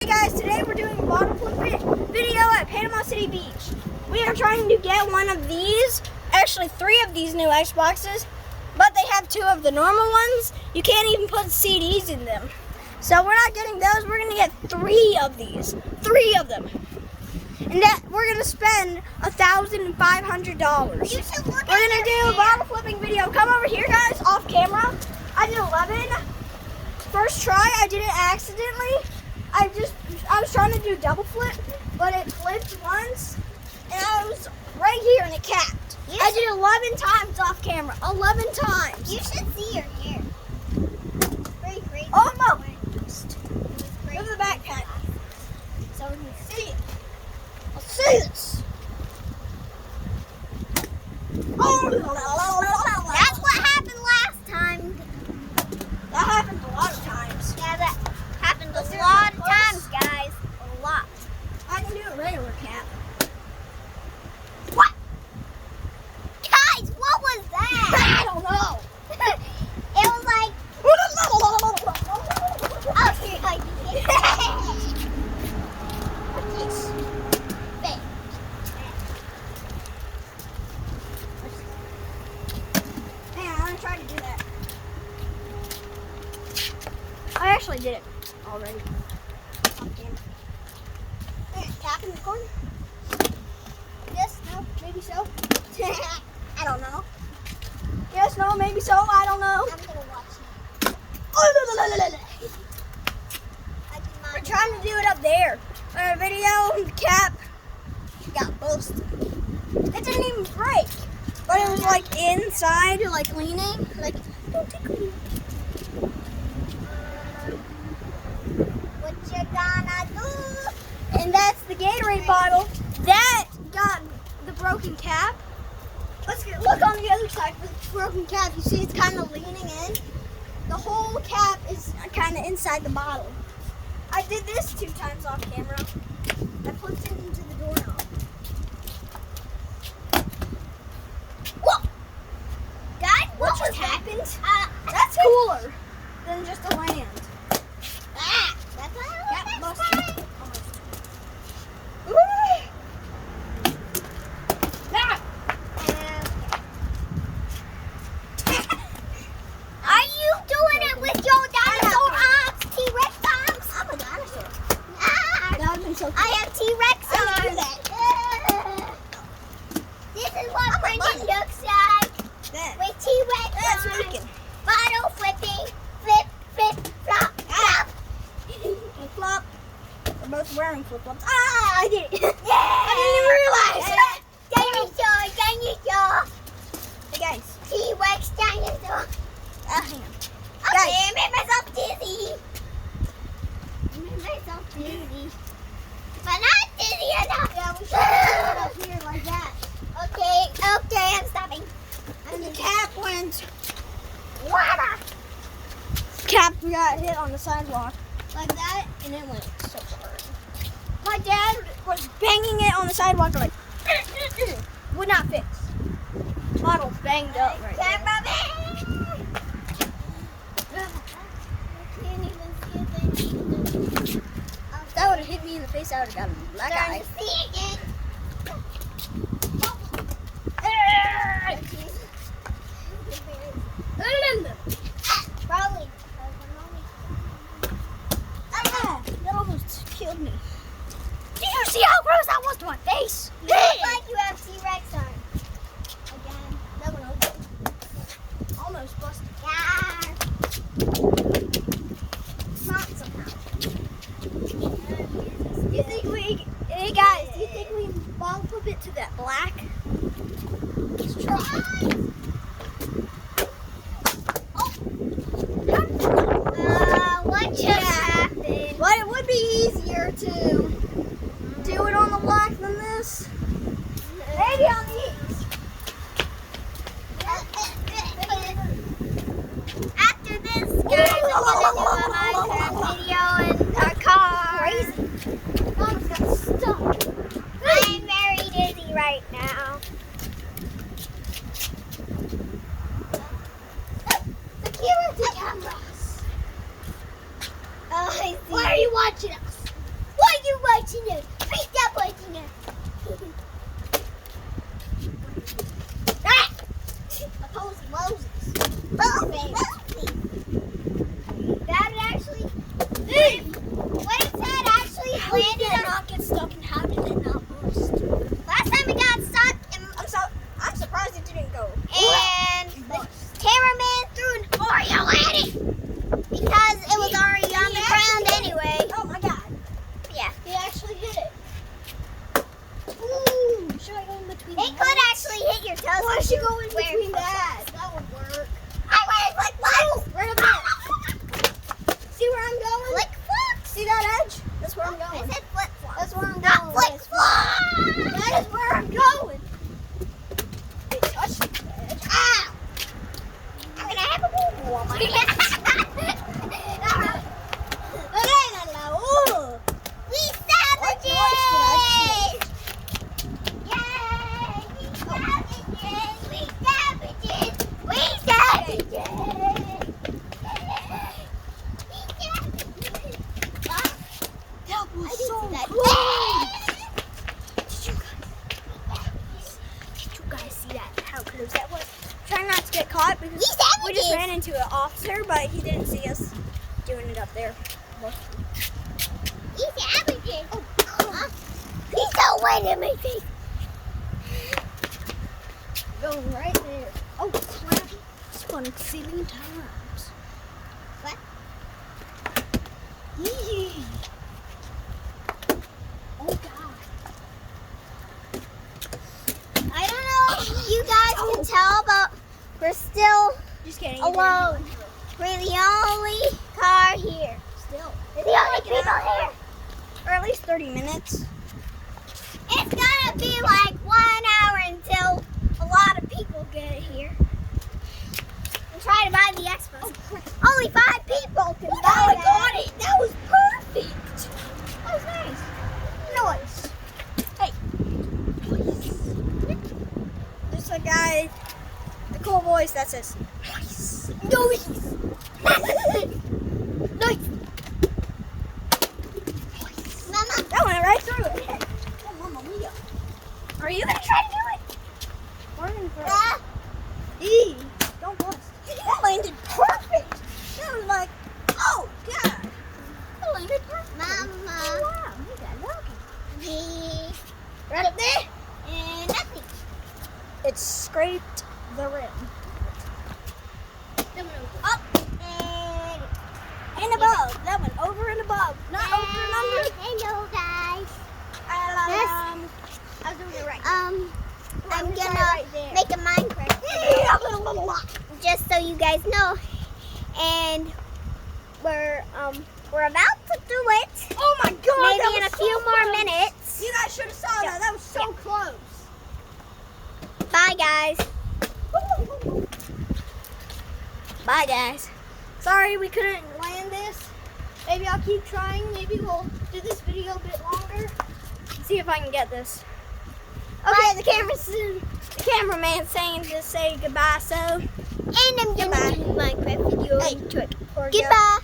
guys, today we're doing a bottle flip video at Panama City Beach. We are trying to get one of these, actually 3 of these new Xboxes, but they have 2 of the normal ones. You can't even put CDs in them. So we're not getting those, we're gonna get 3 of these, 3 of them. And that we're gonna spend $1,500. We're gonna do a bottle flipping video. Come over here guys, off camera. I did 11. First try, I did it accidentally. I was trying to do double flip, but it flipped once, and I was right here and it capped. I did 11 times off camera, 11 times. You should see your hair. Very great. Almost. Go to the backpack. So we can see it. Let's see this. Oh, That's what happened last time. that happens a lot of times. Yeah, that happened a lot of times, guys. A lot. I can do a regular cap. What? Guys, what was that? I don't know. It was like, oh, you're like, Man, I'm gonna try to do that. I actually did it already. On camera. Tap in the corner. Yes, no, maybe so. I don't know. Yes, no, maybe so. I don't know. I'm gonna watch it. We're trying to do it up there. Our video, the cap got busted. It didn't even break, but it was like inside, like leaning, like don't tickle me. What you gonna do? And that's the Gatorade bottle that got the broken cap. Let's look on the other side for the broken cap. You see, it's kind of leaning in. The whole cap is kind of inside the bottle. I did this 2 times off camera. I flipped it into the doorknob. Whoa! Guys, What just happened? That's cooler than just a land. That's what Cap I was busted. saying. Are you doing it with your dinosaur arms, T-Rex arms? I'm a dinosaur. Ah, That would have been so cool. I have T-Rex I didn't do arms. that. This is what I'm a Brendan bunny. looks like That. with T-Rex That's arms. freaking. Bottle flipping, flip, flip, flop, flop. Flip flop. We're both wearing flip flops. Ah, I did it. Yeah! I didn't even realize. Dinosaur, dinosaur. Hey guys. T-Rex dinosaur. Hang on. Okay, I made myself dizzy. I made myself dizzy. But not dizzy enough. Yeah, we should put it up here like that. Okay, I'm stopping. And the cap went. Water. Cap got hit on the sidewalk like that, and it went so hard. My dad was banging it on the sidewalk like would not fix. Bottle's banged up right there. Cameraman. I can't even see it. If that would have hit me in the face, I would have got a black eye. See it again. Probably. That almost killed me. Did you see how gross that was to my face? You look like you have T-Rex arms. Again. That one opened. Almost busted. Yeah. Not somehow. You think hey guys, do you think we bottle flip it to that black? Let's try. What just happened? But it would be easier to do it on the black than this. Maybe on these. After this, guys, I'm gonna do a Minecraft video in our car. Crazy. Mom's got stuck. I'm very dizzy right now. Security cameras. I see. Why are you watching us? pointing. Stop pointing. Ah! Opposing Moses. That actually. What if that actually landed did not get stuck, and how did it not burst? last time we got stuck and I'm surprised it didn't go. the cameraman threw an Oreo at it because it was already on the ground anyway. Oh my god. Yeah. He actually hit it. Ooh, should I go in between It could actually hit your toes. Oh, I should go in Wear between flip-flops. that. That would work. I wear flip-flops. Right up there. See where I'm going? Flip-flops. See that edge? That's where I'm I going. said flip-flops. That's where I'm Not going. flip-flops. That is where I'm going. It touched the edge. Ow. I'm gonna have a boo-boo on my hands. Ooh. We What noise did I savages! Yay! We savages! We savages! We savages! That was so that. close. Did you guys see that? How close that was? Trying not to get caught because we just ran into an officer, but he didn't see us doing it up there. We savages! Oh, please don't wait in my face! Going right there. Oh, crap. Spun a zillion times. What? Yee. Oh, God. I don't know if you guys can tell, but we're still Just kidding. alone. We're the only car here. Still. We're the only people here. Or at least 30 minutes. It's gonna be like 1 hour until a lot of people get here. And try to buy the Xbox. Only 5 people can buy Oh, I that. got it. That was perfect. That was nice. Noise. Hey. There's a guy, the cool voice that says, nice. Noise. Nice. Mama, That went right through it. Oh, Mama Mia. Are you going to try to do it? Morning for ah, Eee, don't bust. That landed perfect. That was like, oh, God. That landed perfect. Mama. Oh, wow. You got lucky. the Right up there. and nothing. It scraped the rim. Up and And above. That went over and above. Not over and under. Hello guys. I was doing it right. I'm I'm gonna right there. make a Minecraft video just so you guys know. And we're about to do it. Oh my God. that Maybe in was a few so more close. minutes. You guys should have saw that. That was so close. Bye guys. Bye, guys. Sorry we couldn't land this. Maybe I'll keep trying. Maybe we'll do this video a bit longer. See if I can get this. Okay, the cameraman's saying to say goodbye, so And I'm gonna do Minecraft video. Hey, into it. or go. Goodbye.